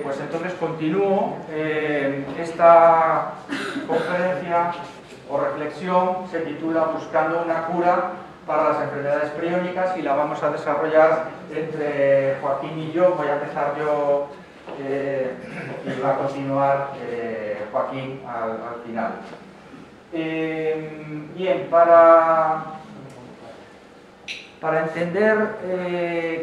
pues entonces continúo. Esta conferencia o reflexión se titula Buscando una cura para las enfermedades priónicas y la vamos a desarrollar entre Joaquín y yo. Voy a empezar yo y va a continuar Joaquín al final. Bien, para entender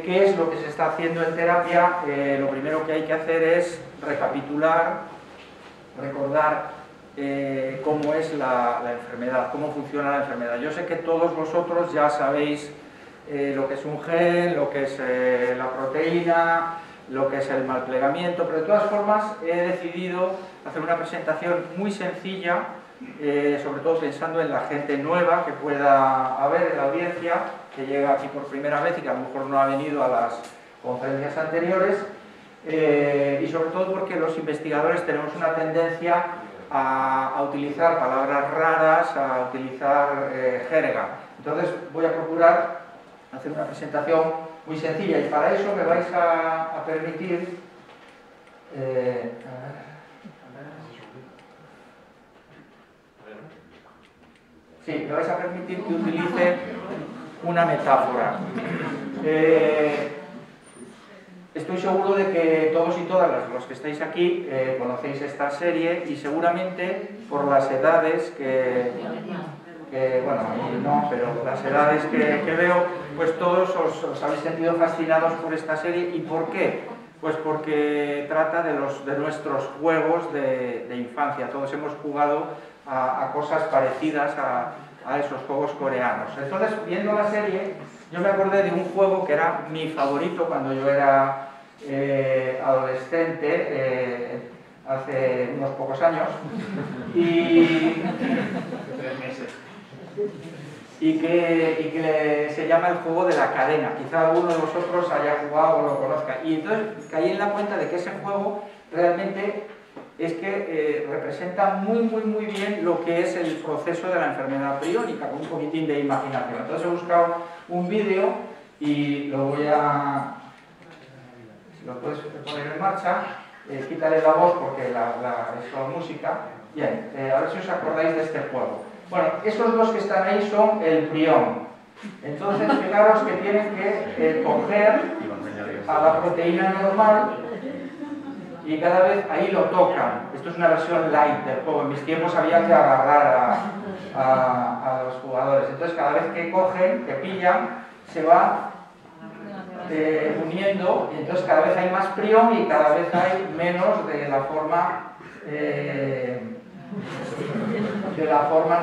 qué es lo que se está haciendo en terapia, lo primero que hay que hacer es recapitular, recordar cómo es la enfermedad, cómo funciona la enfermedad. Yo sé que todos vosotros ya sabéis lo que es un gen, lo que es la proteína, lo que es el malplegamiento, pero de todas formas he decidido hacer una presentación muy sencilla, sobre todo pensando en la gente nueva que pueda haber en la audiencia, que llega aquí por primera vez y que a lo mejor no ha venido a las conferencias anteriores, y sobre todo porque los investigadores tenemos una tendencia a utilizar palabras raras, a utilizar jerga. Entonces voy a procurar hacer una presentación muy sencilla y para eso me vais a permitir me vais a permitir que utilice una metáfora. Estoy seguro de que todos y todas los que estáis aquí conocéis esta serie y seguramente por las edades bueno, no, pero las edades que veo, pues todos os habéis sentido fascinados por esta serie. ¿Y por qué? Pues porque trata de nuestros juegos de infancia. Todos hemos jugado a cosas parecidas a esos juegos coreanos. Entonces, viendo la serie, yo me acordé de un juego que era mi favorito cuando yo era adolescente, hace unos pocos años, y 3 meses. Y que se llama el juego de la cadena. Quizá alguno de vosotros haya jugado o lo conozca. Y entonces caí en la cuenta de que ese juego realmente es que representa muy bien lo que es el proceso de la enfermedad priónica, con un poquitín de imaginación. Entonces he buscado un vídeo y lo voy a... Si lo puedes poner en marcha, quítale la voz porque es toda música. Bien, a ver si os acordáis de este juego. Bueno, esos dos que están ahí son el prión. Entonces, fijaros que tienen que coger a la proteína normal y cada vez ahí lo tocan. Esto es una versión light del juego. En mis tiempos había que agarrar a los jugadores. Entonces, cada vez que cogen, que pillan, se va uniendo. Y entonces, cada vez hay más prión y cada vez hay menos de la forma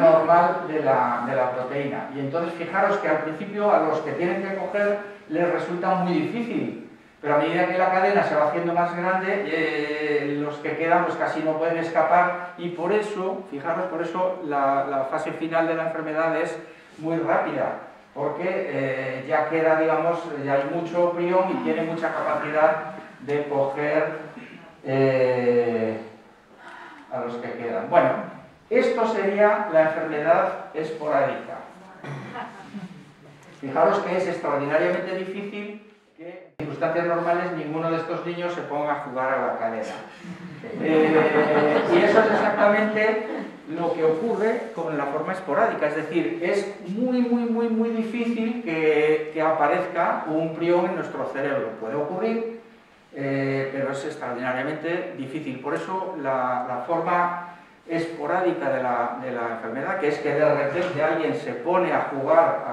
normal de la proteína. Y entonces fijaros que al principio a los que tienen que coger les resulta muy difícil, pero a medida que la cadena se va haciendo más grande, los que quedan pues casi no pueden escapar y por eso, fijaros, por eso la fase final de la enfermedad es muy rápida, porque ya queda, digamos, ya hay mucho prión y tiene mucha capacidad de coger a los que quedan. Bueno, esto sería la enfermedad esporádica. Fijaros que es extraordinariamente difícil que en circunstancias normales ninguno de estos niños se ponga a jugar a la cadena. Y eso es exactamente lo que ocurre con la forma esporádica, es decir, es muy difícil que aparezca un prión en nuestro cerebro. Puede ocurrir, pero es extraordinariamente difícil. Por eso la forma esporádica de la enfermedad, que es que de repente alguien se pone a jugar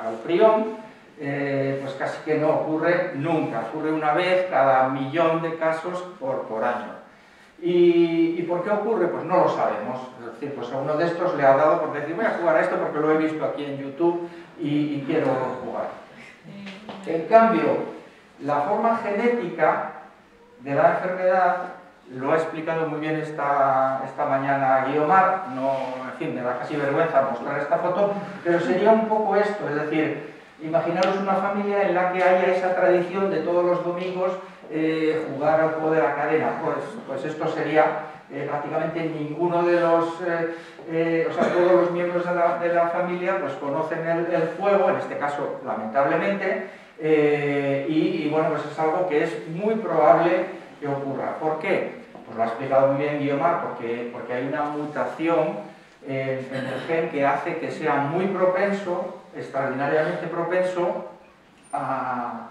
al prión, pues casi que no ocurre nunca, ocurre una vez cada 1.000.000 de casos por año. ¿Y por qué ocurre? Pues no lo sabemos. Es decir, pues a uno de estos le ha dado por decir voy a jugar a esto porque lo he visto aquí en YouTube y quiero jugar. En cambio, la forma genética de la enfermedad lo ha explicado muy bien esta mañana Guiomar. No, en fin, me da casi vergüenza mostrar esta foto, pero sería un poco esto, es decir, imaginaros una familia en la que haya esa tradición de todos los domingos jugar al juego de la cadena. Pues esto sería prácticamente ninguno de los, o sea, todos los miembros de la familia pues conocen el juego, en este caso lamentablemente, y bueno, pues es algo que es muy probable que ocurra. ¿Por qué? Pues lo ha explicado muy bien Guiomar, porque hay una mutación en el gen que hace que sea muy propenso, extraordinariamente propenso a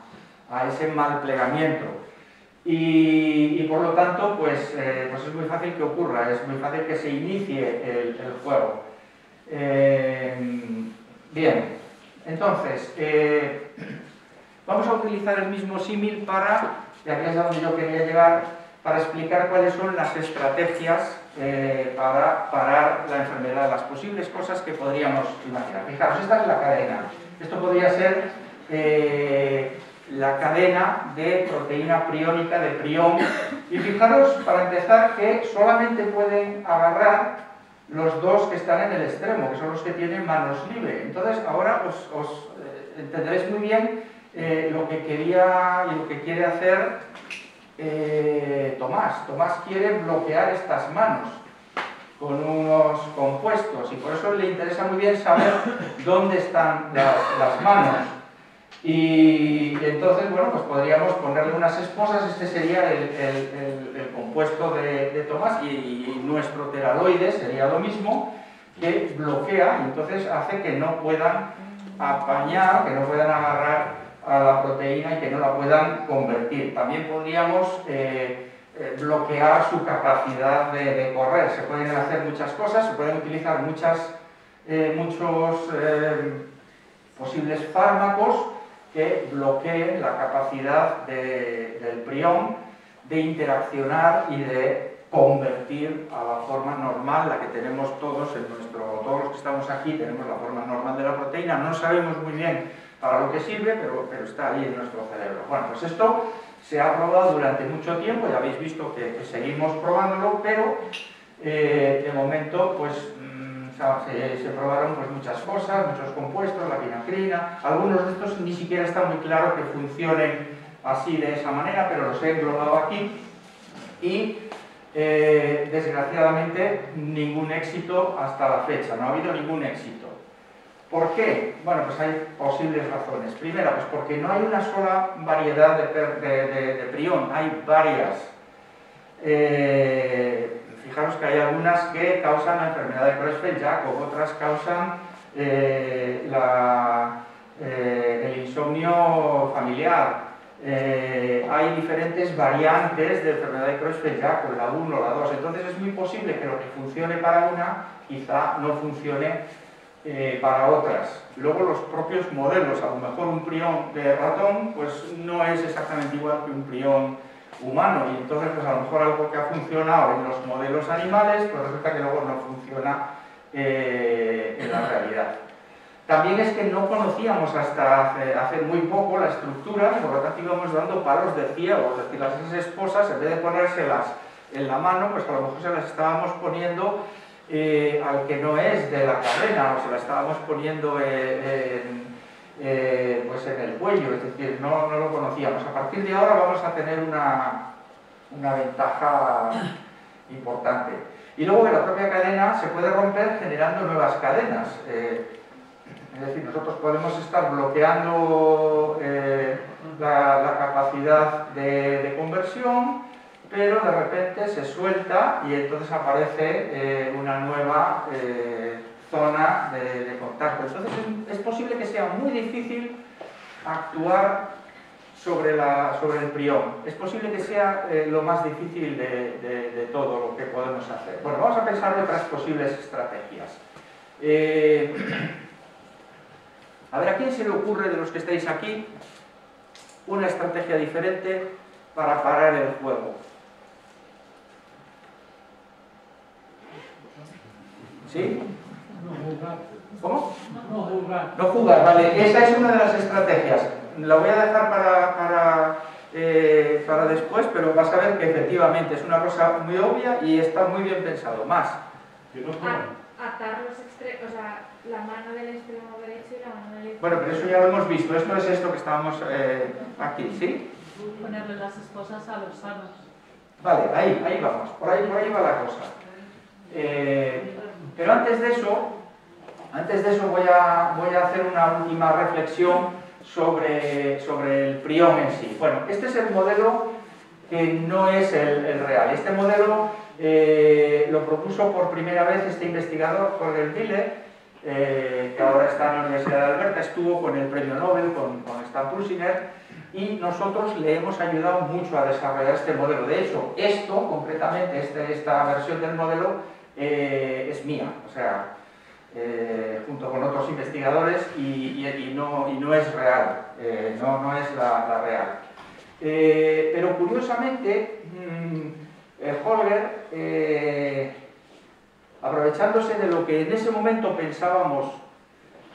ese mal plegamiento. Y por lo tanto, pues es muy fácil que ocurra, es muy fácil que se inicie el juego. Bien, entonces, vamos a utilizar el mismo símil y aquí es a donde yo quería llegar, para explicar cuáles son las estrategias para parar la enfermedad, las posibles cosas que podríamos imaginar. Fijaros, esta es la cadena. Esto podría ser la cadena de proteína priónica, de prión. Y fijaros, para empezar, que solamente pueden agarrar los dos que están en el extremo, que son los que tienen manos libres. Entonces, ahora os entenderéis muy bien lo que quería y lo que quiere hacer Tomás. Tomás quiere bloquear estas manos con unos compuestos y por eso le interesa muy bien saber dónde están las manos. Y entonces, bueno, pues podríamos ponerle unas esposas. Este sería el compuesto de Tomás y nuestro teraloide sería lo mismo, que bloquea y entonces hace que no puedan apañar, que no puedan agarrar a la proteína y que no la puedan convertir. También podríamos bloquear su capacidad de correr. Se pueden hacer muchas cosas, se pueden utilizar muchos posibles fármacos que bloqueen la capacidad del prión de interaccionar y de convertir a la forma normal, la que tenemos todos todos los que estamos aquí tenemos la forma normal de la proteína. No sabemos muy bien para lo que sirve, pero está ahí en nuestro cerebro. Bueno, pues esto se ha probado durante mucho tiempo, ya habéis visto que seguimos probándolo, pero de momento pues se probaron pues muchas cosas, muchos compuestos, la pinacrina. Algunos de estos ni siquiera está muy claro que funcionen así de esa manera, pero los he englobado aquí y desgraciadamente ningún éxito hasta la fecha, no ha habido ningún éxito. ¿Por qué? Bueno, pues hay posibles razones. Primera, pues porque no hay una sola variedad de prión, hay varias. Fijaros que hay algunas que causan la enfermedad de Creutzfeldt-Jakob, otras causan el insomnio familiar. Hay diferentes variantes de enfermedad de Creutzfeldt-Jakob, la 1, la 2. Entonces es muy posible que lo que funcione para una quizá no funcione para otras. Luego los propios modelos, a lo mejor un prión de ratón pues no es exactamente igual que un prión humano y entonces pues a lo mejor algo que ha funcionado en los modelos animales pues resulta que luego no funciona en la realidad. También es que no conocíamos hasta hace muy poco la estructura, por lo tanto íbamos dando palos de ciego, es decir, las esposas en vez de ponérselas en la mano pues a lo mejor se las estábamos poniendo al que no es de la cadena, o se la estábamos poniendo pues en el cuello, es decir, no lo conocíamos. A partir de ahora vamos a tener una ventaja importante. Y luego que la propia cadena se puede romper generando nuevas cadenas. Es decir, nosotros podemos estar bloqueando la capacidad de conversión, pero de repente se suelta y entonces aparece una nueva zona de contacto. Entonces es posible que sea muy difícil actuar sobre el prión. Es posible que sea lo más difícil de todo lo que podemos hacer. Bueno, vamos a pensar en otras posibles estrategias. A ver, ¿a quién se le ocurre de los que estáis aquí una estrategia diferente para parar el juego? ¿Sí? No jugar. ¿Cómo? No jugar. No jugar, vale. Esa es una de las estrategias. La voy a dejar para después, pero vas a ver que efectivamente es una cosa muy obvia y está muy bien pensado. Más. Atar los extremos, o sea, la mano del extremo derecho y la mano del extremo. Bueno, pero eso ya lo hemos visto. Esto es esto que estábamos aquí, ¿sí? Ponerle las esposas a los sanos. Vale, ahí vamos. Por ahí va la cosa. Pero antes de eso voy a hacer una última reflexión sobre el prión en sí. Bueno, este es el modelo que no es el real. Este modelo lo propuso por primera vez este investigador, Holger Wille, que ahora está en la Universidad de Alberta, estuvo con el premio Nobel, con Stan Pulsiner, y nosotros le hemos ayudado mucho a desarrollar este modelo. De hecho, esto, concretamente, esta versión del modelo, es mía, o sea, junto con otros investigadores, y no es real, no es la real. Pero curiosamente, Holger, aprovechándose de lo que en ese momento pensábamos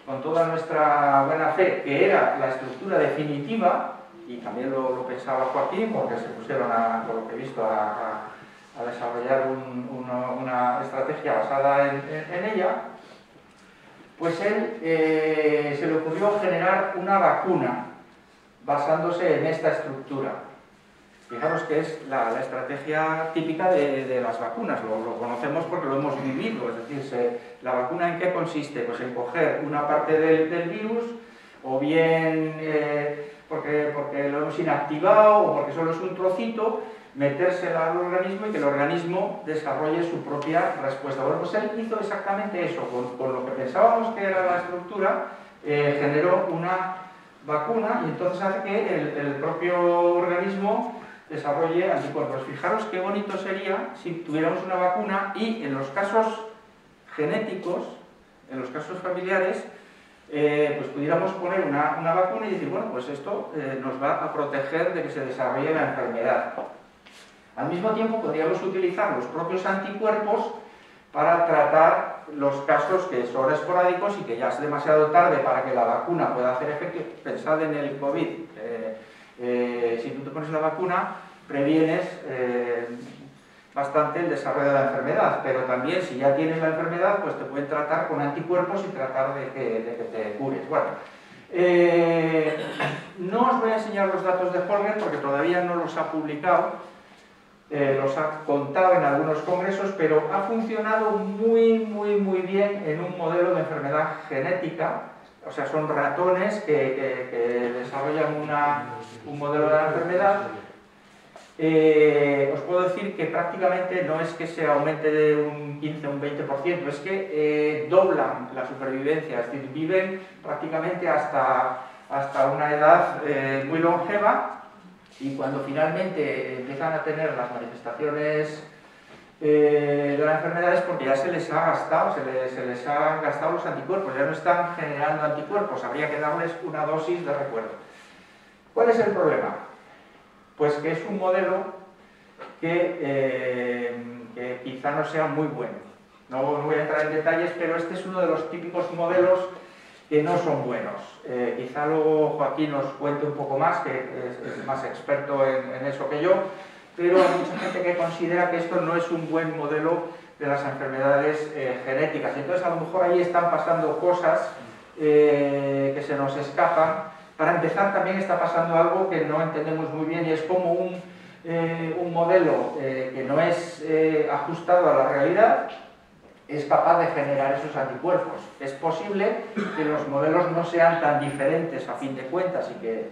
con toda nuestra buena fe que era la estructura definitiva, y también lo pensaba Joaquín, porque se pusieron, por lo que he visto, a desarrollar una estrategia basada en ella, pues él se le ocurrió generar una vacuna basándose en esta estructura. Fijaros que es la estrategia típica de las vacunas, lo conocemos porque lo hemos vivido, es decir, ¿la vacuna en qué consiste? Pues en coger una parte del virus, o bien porque lo hemos inactivado o porque solo es un trocito, metérsela al organismo y que el organismo desarrolle su propia respuesta. Bueno, pues él hizo exactamente eso, con lo que pensábamos que era la estructura, generó una vacuna y entonces hace que el propio organismo desarrolle anticuerpos. Fijaros qué bonito sería si tuviéramos una vacuna y en los casos genéticos, en los casos familiares, pues pudiéramos poner una vacuna y decir, bueno, pues esto nos va a proteger de que se desarrolle la enfermedad. Al mismo tiempo podríamos utilizar los propios anticuerpos para tratar los casos que son esporádicos y que ya es demasiado tarde para que la vacuna pueda hacer efecto. Pensad en el COVID. Si tú te pones la vacuna, previenes bastante el desarrollo de la enfermedad, pero también si ya tienes la enfermedad, pues te pueden tratar con anticuerpos y tratar de que te cures. Bueno, no os voy a enseñar los datos de Holger porque todavía no los ha publicado, los ha contado en algunos congresos, pero ha funcionado muy bien en un modelo de enfermedad genética. O sea, son ratones que desarrollan un modelo de la enfermedad. Os puedo decir que prácticamente no es que se aumente de un 15 o un 20%, es que doblan la supervivencia, es decir, viven prácticamente hasta una edad muy longeva, y cuando finalmente empiezan a tener las manifestaciones de la enfermedad es porque ya se les ha gastado, se les han gastado los anticuerpos, ya no están generando anticuerpos, habría que darles una dosis de recuerdo. ¿Cuál es el problema? Pues que es un modelo que quizá no sea muy bueno. No voy a entrar en detalles, pero este es uno de los típicos modelos que no son buenos. Quizá luego Joaquín nos cuente un poco más, que es más experto en eso que yo, pero hay mucha gente que considera que esto no es un buen modelo de las enfermedades genéticas. Entonces, a lo mejor ahí están pasando cosas que se nos escapan. Para empezar, también está pasando algo que no entendemos muy bien, y es como un modelo que no es ajustado a la realidad es capaz de generar esos anticuerpos. Es posible que los modelos no sean tan diferentes a fin de cuentas y que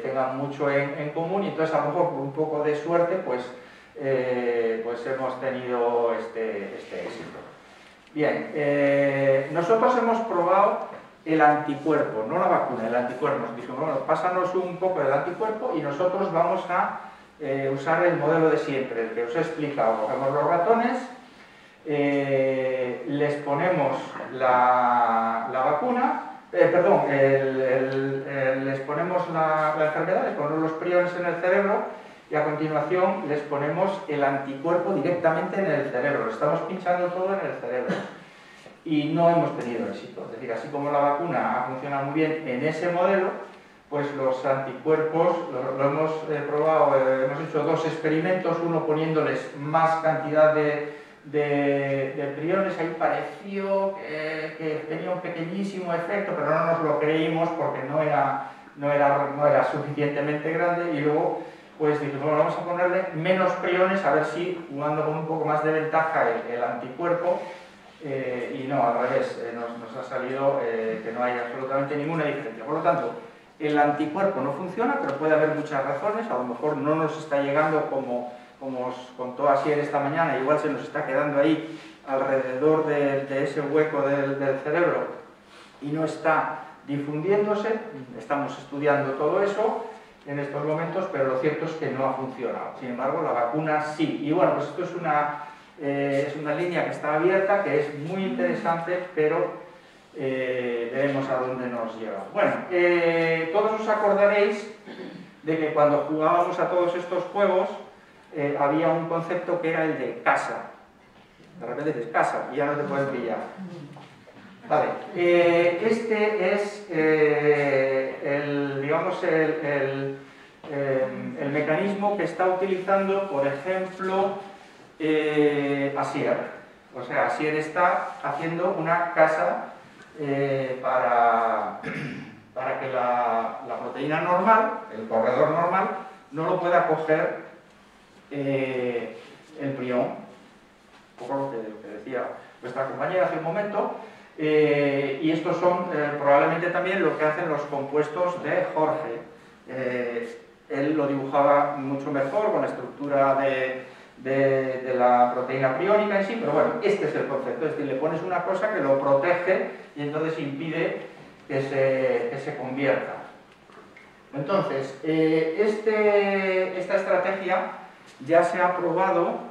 tengan mucho en común, y entonces a lo mejor por un poco de suerte pues hemos tenido este éxito. Bien, nosotros hemos probado el anticuerpo, no la vacuna, el anticuerpo. Nos dijimos, bueno, pásanos un poco del anticuerpo y nosotros vamos a usar el modelo de siempre, el que os he explicado. Cogemos los ratones, les ponemos la vacuna, les ponemos la enfermedad, les ponemos los priones en el cerebro y a continuación les ponemos el anticuerpo directamente en el cerebro. Lo estamos pinchando todo en el cerebro y no hemos tenido éxito. Es decir, así como la vacuna ha funcionado muy bien en ese modelo, pues los anticuerpos lo hemos probado, hemos hecho dos experimentos, uno poniéndoles más cantidad de priones. Ahí pareció que tenía un pequeñísimo efecto, pero no nos lo creímos porque no era suficientemente grande, y luego pues dijimos, bueno, vamos a ponerle menos priones a ver si, jugando con un poco más de ventaja el anticuerpo, y no, al revés, nos ha salido que no hay absolutamente ninguna diferencia. Por lo tanto, el anticuerpo no funciona, pero puede haber muchas razones, a lo mejor no nos está llegando como os contó Asier esta mañana, igual se nos está quedando ahí alrededor de ese hueco del cerebro y no está difundiéndose. Estamos estudiando todo eso en estos momentos, pero lo cierto es que no ha funcionado. Sin embargo, la vacuna sí. Y bueno, pues esto es una línea que está abierta, que es muy interesante, pero veremos a dónde nos lleva. Bueno, todos os acordaréis de que cuando jugábamos a todos estos juegos había un concepto que era el de casa. De repente dices casa y ya no te puedes pillar. Vale, este es digamos el mecanismo que está utilizando, por ejemplo, Asier. O sea, Asier está haciendo una casa para que la proteína normal, el corredor normal, no lo pueda coger el prión. Un poco lo que decía nuestra compañera hace un momento. Y estos son probablemente también lo que hacen los compuestos de Jorge. Él lo dibujaba mucho mejor con la estructura de la proteína priónica en sí, pero bueno, este es el concepto, es decir, le pones una cosa que lo protege y entonces impide que se convierta. Entonces, esta estrategia ya se ha probado,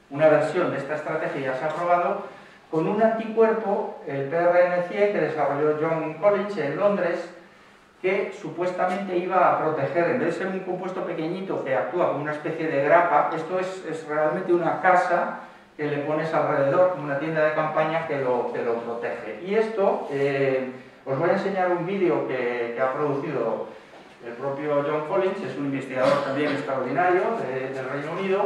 una versión de esta estrategia ya se ha probado con un anticuerpo, el PRN100, que desarrolló John Collins en Londres, que supuestamente iba a proteger, en vez de ser un compuesto pequeñito que actúa como una especie de grapa, esto es realmente una casa que le pones alrededor, como una tienda de campaña que lo protege. Y esto, os voy a enseñar un vídeo que ha producido el propio John Collins, es un investigador también extraordinario del Reino Unido,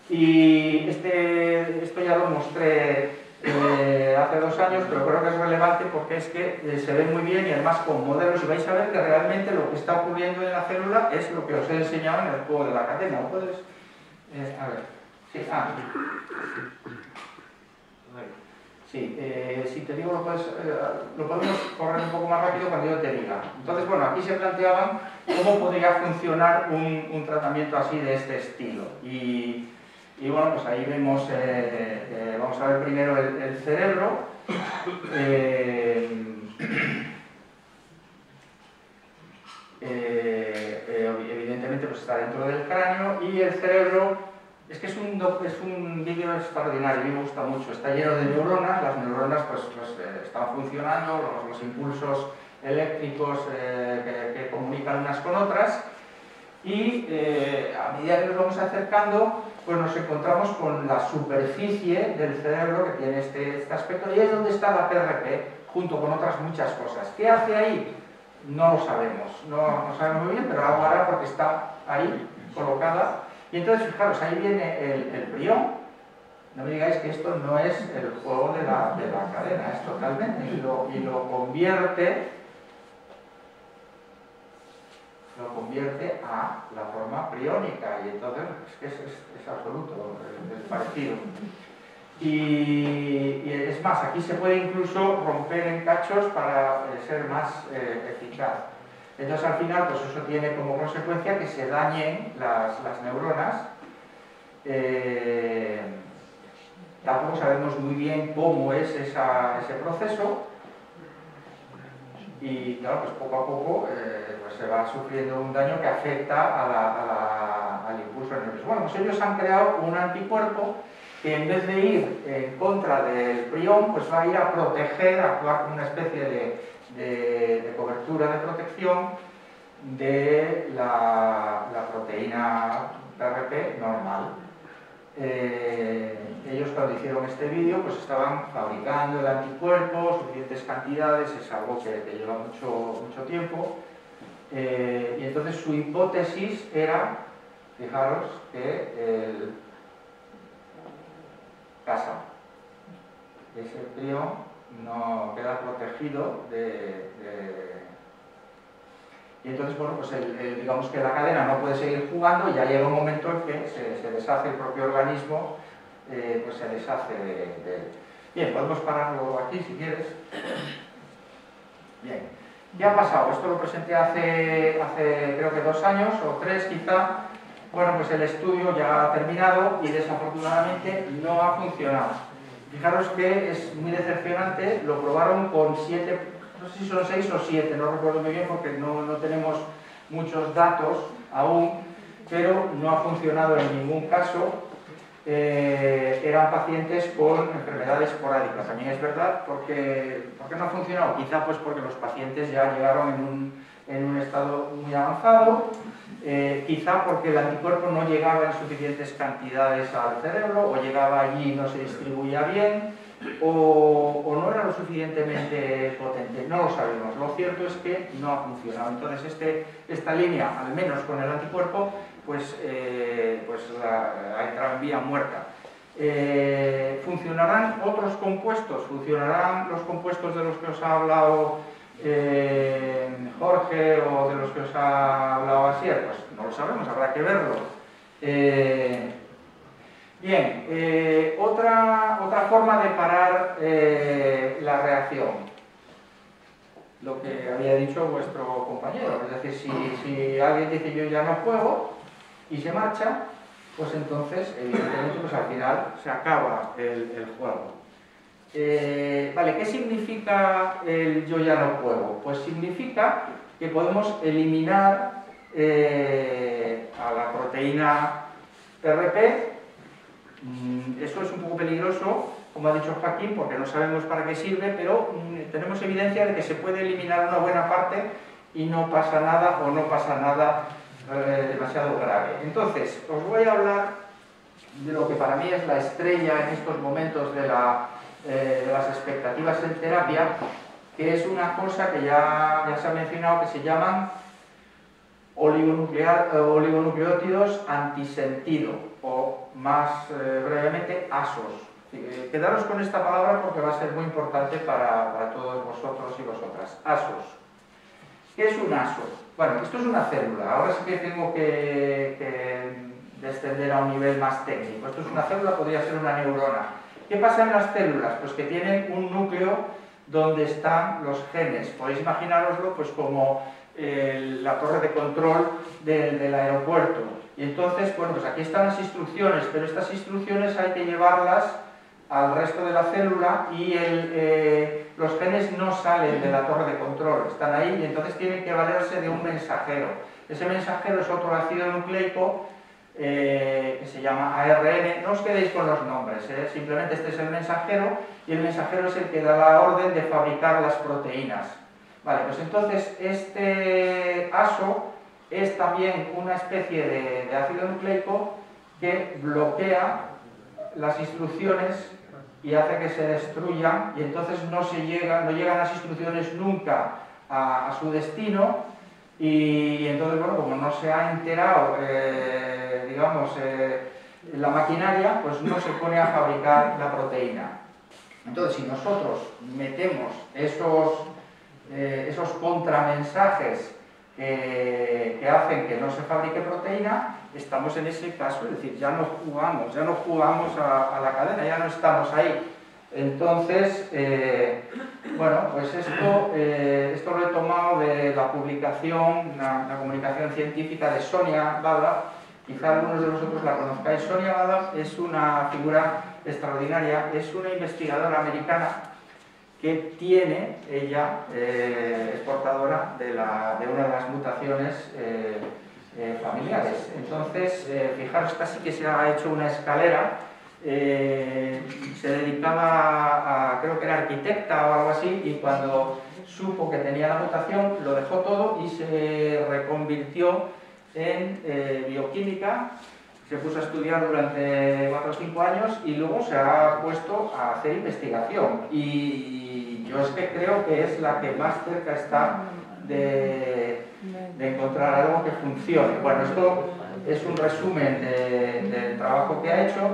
y esto ya lo mostré hace 2 años, pero creo que es relevante porque es que se ve muy bien y además con modelos, y vais a ver que realmente lo que está ocurriendo en la célula es lo que os he enseñado en el juego de la cadena. ¿Lo puedes? A ver. Sí, sí, si te digo lo podemos correr un poco más rápido cuando yo te diga. Entonces, bueno, aquí se planteaban cómo podría funcionar un tratamiento así de este estilo. Y bueno, pues ahí vemos, vamos a ver primero el cerebro. Evidentemente pues está dentro del cráneo, y el cerebro, es que es un vídeo extraordinario, a mí me gusta mucho, está lleno de neuronas, las neuronas pues están funcionando, los impulsos eléctricos que comunican unas con otras, y a medida que nos vamos acercando, pues nos encontramos con la superficie del cerebro que tiene este aspecto, y es donde está la PRP, junto con otras muchas cosas. ¿Qué hace ahí? No lo sabemos, no sabemos muy bien, pero algo hará porque está ahí, colocada. Y entonces, fijaros, ahí viene el prión. No me digáis que esto no es el juego de la cadena, es totalmente, y lo convierte a la forma priónica, y entonces es absoluto el parecido. Y es más, aquí se puede incluso romper en cachos para ser más eficaz. Entonces al final pues eso tiene como consecuencia que se dañen las neuronas. Tampoco sabemos muy bien cómo es ese proceso, y claro, pues poco a poco pues se va sufriendo un daño que afecta al impulso nervioso. Bueno, pues ellos han creado un anticuerpo que en vez de ir en contra del prión, pues va a ir a proteger, a actuar como una especie de cobertura de protección de la proteína PRP normal. Ellos cuando hicieron este vídeo pues estaban fabricando el anticuerpo, suficientes cantidades, es algo que lleva mucho tiempo, y entonces su hipótesis era, fijaros, que ese prión no queda protegido y entonces, bueno, pues digamos que la cadena no puede seguir jugando, y ya llega un momento en que se deshace el propio organismo, pues se deshace de él. Bien, podemos pararlo aquí si quieres. Bien, ¿Qué ha pasado? Esto lo presenté hace creo que 2 años o 3 quizá. Bueno, pues el estudio ya ha terminado y desafortunadamente no ha funcionado. Fijaros que es muy decepcionante, lo probaron con 7, no sé si son 6 o 7, no recuerdo muy bien porque no tenemos muchos datos aún, pero no ha funcionado en ningún caso. Eran pacientes con enfermedades esporádicas, también es verdad, porque no ha funcionado, quizá pues porque los pacientes ya llegaron en un estado muy avanzado, quizá porque el anticuerpo no llegaba en suficientes cantidades al cerebro, o llegaba allí y no se distribuía bien, o no era lo suficientemente potente, no lo sabemos. Lo cierto es que no ha funcionado. Entonces esta línea, al menos con el anticuerpo, pues ha entrado en vía muerta. ¿Funcionarán otros compuestos? ¿Funcionarán los compuestos de los que os ha hablado Jorge o de los que os ha hablado Asier? Pues no lo sabemos, habrá que verlo. Bien, otra forma de parar la reacción. Lo que había dicho vuestro compañero, es decir, si alguien dice yo ya no juego y se marcha, pues entonces evidentemente pues al final se acaba el juego. Vale, ¿qué significa el yo ya no juego? Pues significa que podemos eliminar a la proteína PRP. Eso es un poco peligroso, como ha dicho Joaquín, porque no sabemos para qué sirve, pero tenemos evidencia de que se puede eliminar una buena parte y no pasa nada o no pasa nada demasiado grave. Entonces, os voy a hablar de lo que para mí es la estrella en estos momentos de las expectativas en terapia, que es una cosa que ya se ha mencionado, que se llaman oligonucleótidos antisentido, o más brevemente ASOS. Quedaros con esta palabra porque va a ser muy importante para todos vosotros y vosotras. ASOS. ¿Qué es un ASO? Bueno, esto es una célula. Ahora sí que tengo que descender a un nivel más técnico. Esto es una célula, podría ser una neurona. ¿Qué pasa en las células? Pues que tienen un núcleo donde están los genes. Podéis imaginároslo pues como la torre de control del aeropuerto. Y entonces, bueno, pues aquí están las instrucciones, pero estas instrucciones hay que llevarlas al resto de la célula y los genes no salen de la torre de control, están ahí y entonces tienen que valerse de un mensajero. Ese mensajero es otro ácido nucleico que se llama ARN. No os quedéis con los nombres, simplemente este es el mensajero y el mensajero es el que da la orden de fabricar las proteínas. Vale, pues entonces este ASO es también una especie de ácido nucleico que bloquea las instrucciones y hace que se destruyan y entonces no llegan las instrucciones nunca a su destino y entonces, bueno, como no se ha enterado, la maquinaria, pues no se pone a fabricar la proteína. Entonces, si nosotros metemos esos contramensajes que hacen que no se fabrique proteína, estamos en ese caso, es decir, ya no jugamos a la cadena, ya no estamos ahí. Entonces, bueno, pues esto lo he tomado de la publicación, la comunicación científica de Sonia Bada. Quizá algunos de vosotros la conozcáis. Sonia Bada es una figura extraordinaria, es una investigadora americana que tiene, ella, es portadora de una de las mutaciones familiares. Entonces, fijaros, esta sí que se ha hecho una escalera, se dedicaba creo que era arquitecta o algo así, y cuando supo que tenía la mutación, lo dejó todo y se reconvirtió en bioquímica. Se puso a estudiar durante 4 o 5 años y luego se ha puesto a hacer investigación. Y yo es que creo que es la que más cerca está de encontrar algo que funcione. Bueno, esto es un resumen del trabajo que ha hecho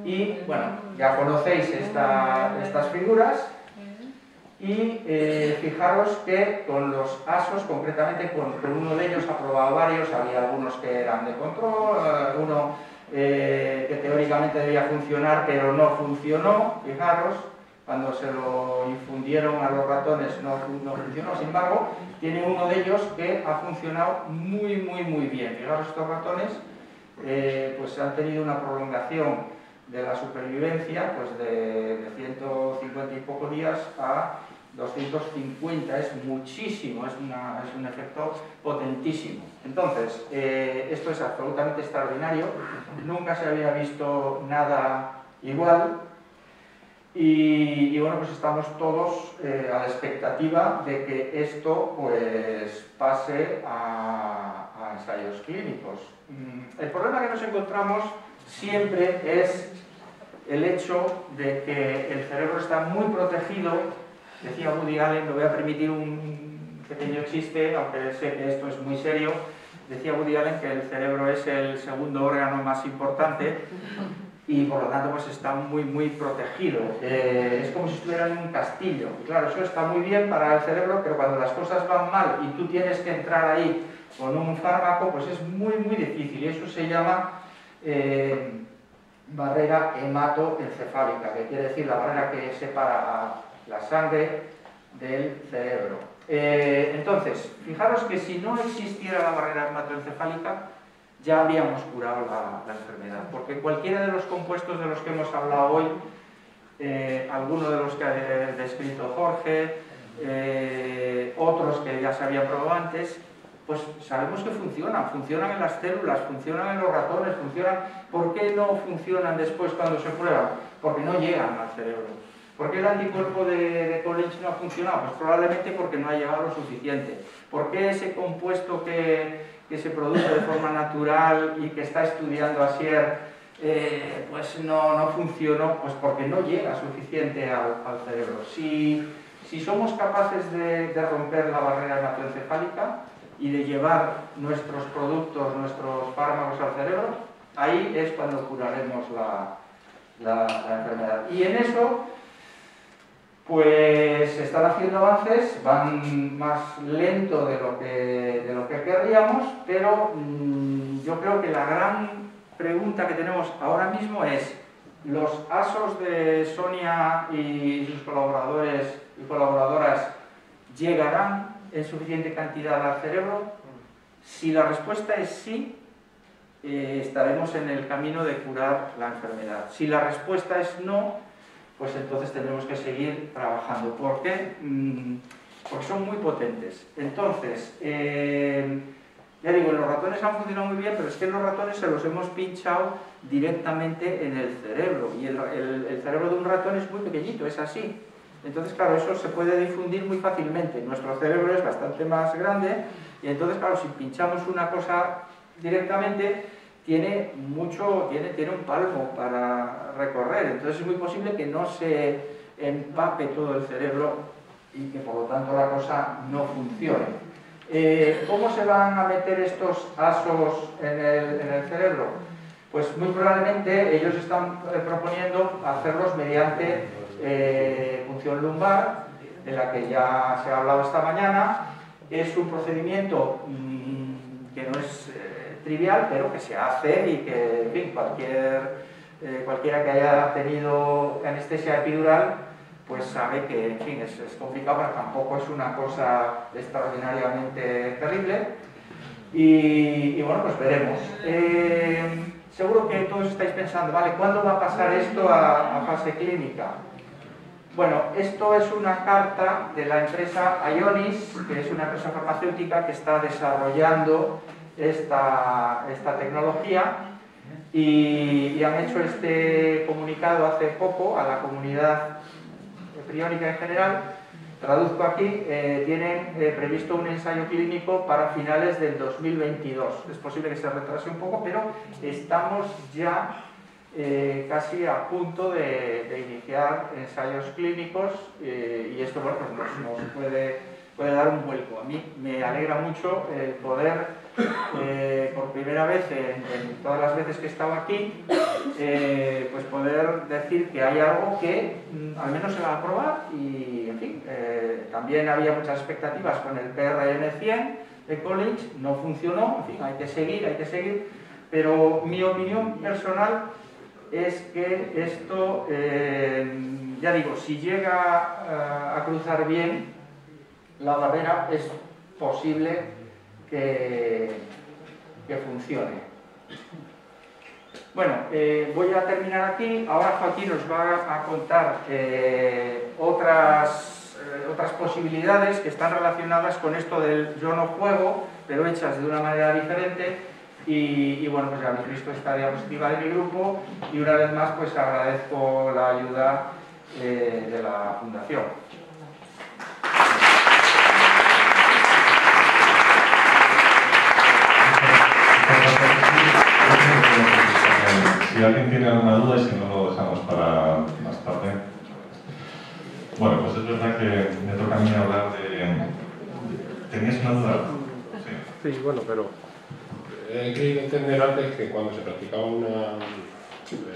y, bueno, ya conocéis estas figuras. Y fijaros que con los ASOS, concretamente con uno de ellos ha probado varios, había algunos que eran de control, uno que teóricamente debía funcionar pero no funcionó, fijaros, cuando se lo infundieron a los ratones no funcionó. Sin embargo, tiene uno de ellos que ha funcionado muy bien. Fijaros, estos ratones pues han tenido una prolongación de la supervivencia pues de 150 y pocos días a 250, es muchísimo, es un efecto potentísimo. Entonces, esto es absolutamente extraordinario, nunca se había visto nada igual y bueno, pues estamos todos a la expectativa de que esto pues pase a ensayos clínicos. El problema que nos encontramos siempre es el hecho de que el cerebro está muy protegido. Decía Woody Allen, me voy a permitir un pequeño chiste, aunque sé que esto es muy serio. Decía Woody Allen que el cerebro es el segundo órgano más importante y por lo tanto pues está muy protegido. Es como si estuviera en un castillo. Y claro, eso está muy bien para el cerebro, pero cuando las cosas van mal y tú tienes que entrar ahí con un fármaco, pues es muy difícil. Y eso se llama barrera hematoencefálica, que quiere decir la barrera que separa la sangre del cerebro. Entonces, fijaros que si no existiera la barrera hematoencefálica, ya habríamos curado la enfermedad, porque cualquiera de los compuestos de los que hemos hablado hoy, algunos de los que ha descrito Jorge, otros que ya se habían probado antes, pues sabemos que funcionan en las células, funcionan en los ratones, funcionan. ¿Por qué no funcionan después cuando se prueban? Porque no llegan al cerebro. ¿Por qué el anticuerpo de College no ha funcionado? Pues probablemente porque no ha llegado lo suficiente. ¿Por qué ese compuesto que se produce de forma natural y que está estudiando Asier pues no funcionó? Pues porque no llega suficiente al cerebro. Si somos capaces de romper la barrera hematoencefálica y de llevar nuestros productos, nuestros fármacos al cerebro, ahí es cuando curaremos la enfermedad. Y en eso pues se están haciendo avances, van más lento de lo que querríamos, pero yo creo que la gran pregunta que tenemos ahora mismo es: ¿los ASOS de Sonia y sus colaboradores y colaboradoras llegarán en suficiente cantidad al cerebro? Si la respuesta es sí, estaremos en el camino de curar la enfermedad. Si la respuesta es no, pues entonces tendremos que seguir trabajando. ¿Por qué? Porque son muy potentes. Entonces, ya digo, los ratones han funcionado muy bien, pero es que los ratones se los hemos pinchado directamente en el cerebro, y el cerebro de un ratón es muy pequeñito, es así. Entonces, claro, eso se puede difundir muy fácilmente. Nuestro cerebro es bastante más grande, y entonces, claro, si pinchamos una cosa directamente, tiene un palmo para recorrer, entonces es muy posible que no se empape todo el cerebro y que por lo tanto la cosa no funcione. ¿Cómo se van a meter estos ASOS en el cerebro? Pues muy probablemente ellos están proponiendo hacerlos mediante punción lumbar, de la que ya se ha hablado esta mañana. Es un procedimiento que no es trivial, pero que se hace y que, en fin, cualquiera que haya tenido anestesia epidural pues sabe que, en fin, es complicado, pero tampoco es una cosa extraordinariamente terrible. Y bueno, pues veremos. Seguro que todos estáis pensando, vale, ¿cuándo va a pasar esto a fase clínica? Bueno, esto es una carta de la empresa Ionis, que es una empresa farmacéutica que está desarrollando esta tecnología, y han hecho este comunicado hace poco a la comunidad priónica en general. Traduzco aquí, tienen previsto un ensayo clínico para finales del 2022. Es posible que se retrase un poco, pero estamos ya casi a punto de iniciar ensayos clínicos, y esto, bueno, pues nos puede dar un vuelco. A mí me alegra mucho el poder, por primera vez en todas las veces que he estado aquí, pues poder decir que hay algo que al menos se va a probar. Y, en fin, también había muchas expectativas con el PRN100 de College, no funcionó, en fin, hay que seguir, pero mi opinión personal es que esto, ya digo, si llega a cruzar bien la barrera, es posible que funcione. Bueno, voy a terminar aquí. Ahora Joaquín nos va a contar otras posibilidades que están relacionadas con esto del yo no juego, pero hechas de una manera diferente. Y bueno, pues ya habéis visto esta diapositiva de mi grupo y una vez más pues agradezco la ayuda de la Fundación. Si alguien tiene alguna duda y si no lo dejamos para más tarde. Bueno, pues es verdad que me toca a mí hablar de... ¿Tenías una duda? Sí. Sí, bueno, pero he querido entender antes que cuando se practicaba una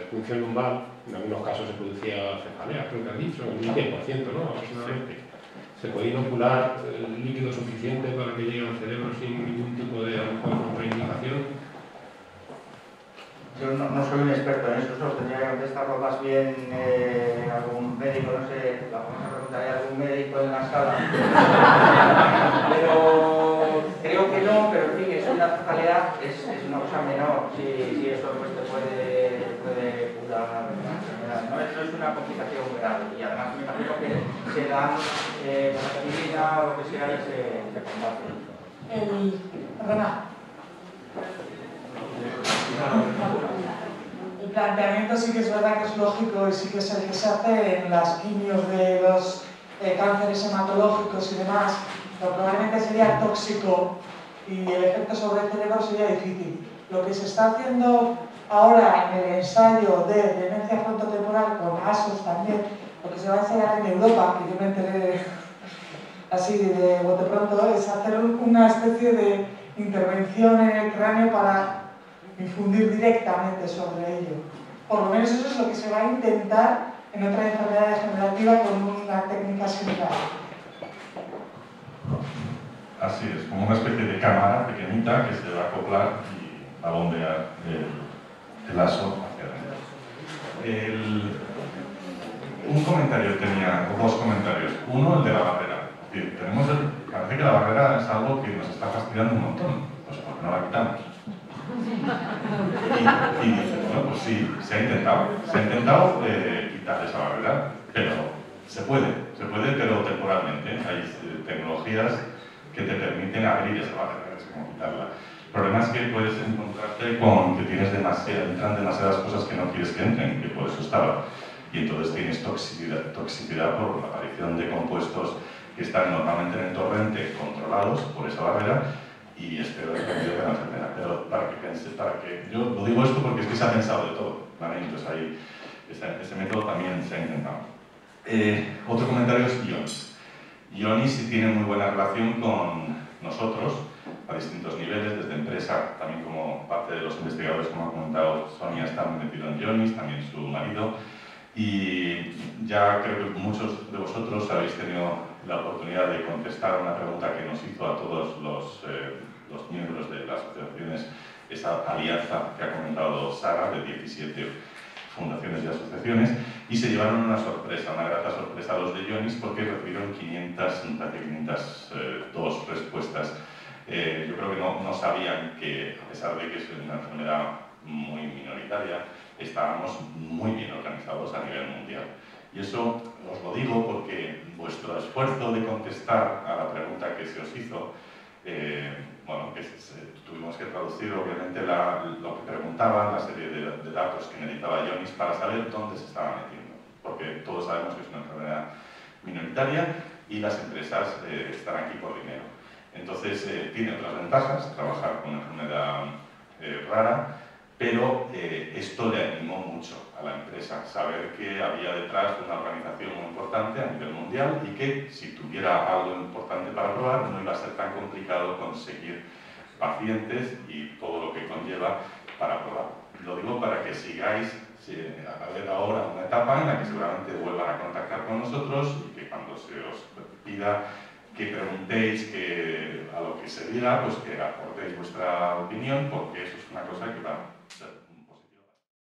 función lumbar, en algunos casos se producía cefalea, creo que has dicho, el 10%, ¿no? Aproximadamente. ¿Se puede inocular el líquido suficiente para que llegue al cerebro sin ningún tipo de, a lo mejor, contraindicación? Yo no soy un experto en eso, solo tendría que contestarlo más bien algún médico, no sé, la vamos a preguntar a algún médico en la sala. Pero creo que no, pero en fin, es una cefalea, es una cosa menor, si eso pues te puede curar la enfermedad. No es una complicación grave y además me imagino que se dan aspirina o lo que sea y se combate. Perdona. El planteamiento sí que es verdad que es lógico y sí que es el que se hace en las quimios de los cánceres hematológicos y demás, pero probablemente sería tóxico y el efecto sobre el cerebro sería difícil. Lo que se está haciendo ahora en el ensayo de demencia frontotemporal con ASOS también, lo que se va a ensayar en Europa, que yo me enteré así de bote pronto, es hacer una especie de intervención en el cráneo para infundir directamente sobre ello. Por lo menos eso es lo que se va a intentar en otra enfermedad degenerativa con una técnica similar. Así es, como una especie de cámara pequeñita que se va a acoplar y va a bombear el ASO hacia adentro. Un comentario tenía, o dos comentarios. Uno, el de la barrera. Parece que la barrera es algo que nos está fastidiando un montón, pues ¿por qué no la quitamos? Y bueno, pues sí, se ha intentado quitar esa barrera, pero se puede, pero temporalmente. Hay tecnologías que te permiten abrir esa barrera, es como quitarla. El problema es que puedes encontrarte con que entran demasiadas cosas que no quieres que entren, que por eso estaba. Y entonces tienes toxicidad por la aparición de compuestos que están normalmente en el torrente controlados por esa barrera y espero que ayude a la enfermedad. Pero yo lo digo esto porque es que se ha pensado de todo, ¿vale? Entonces ahí, ese método también se ha intentado. Otro comentario es IONIS. IONIS sí tiene muy buena relación con nosotros a distintos niveles, desde empresa, también como parte de los investigadores, como ha comentado Sonia, está metido en IONIS, también su marido. Y ya creo que muchos de vosotros habéis tenido la oportunidad de contestar una pregunta que nos hizo a todos los miembros de las asociaciones, esa alianza que ha comentado Sara de 17 fundaciones y asociaciones, y se llevaron una sorpresa, una grata sorpresa a los de IONIS porque recibieron 502 respuestas. Yo creo que no sabían que, a pesar de que es una enfermedad muy minoritaria, estábamos muy bien organizados a nivel mundial. Y eso os lo digo porque vuestro esfuerzo de contestar a la pregunta que se os hizo, bueno, que tuvimos que traducir obviamente lo que preguntaban, la serie de datos que necesitaba IONIS para saber dónde se estaba metiendo. Porque todos sabemos que es una enfermedad minoritaria y las empresas están aquí por dinero. Entonces, tiene otras ventajas trabajar con una enfermedad rara, pero esto le animó mucho a la empresa, saber que había detrás una organización muy importante a nivel mundial y que si tuviera algo importante para probar no iba a ser tan complicado conseguir pacientes y todo lo que conlleva para probar. Lo digo para que sigáis a ver ahora una etapa en la que seguramente vuelvan a contactar con nosotros y que cuando se os pida que preguntéis a lo que se diga, pues que aportéis vuestra opinión, porque eso es una cosa que va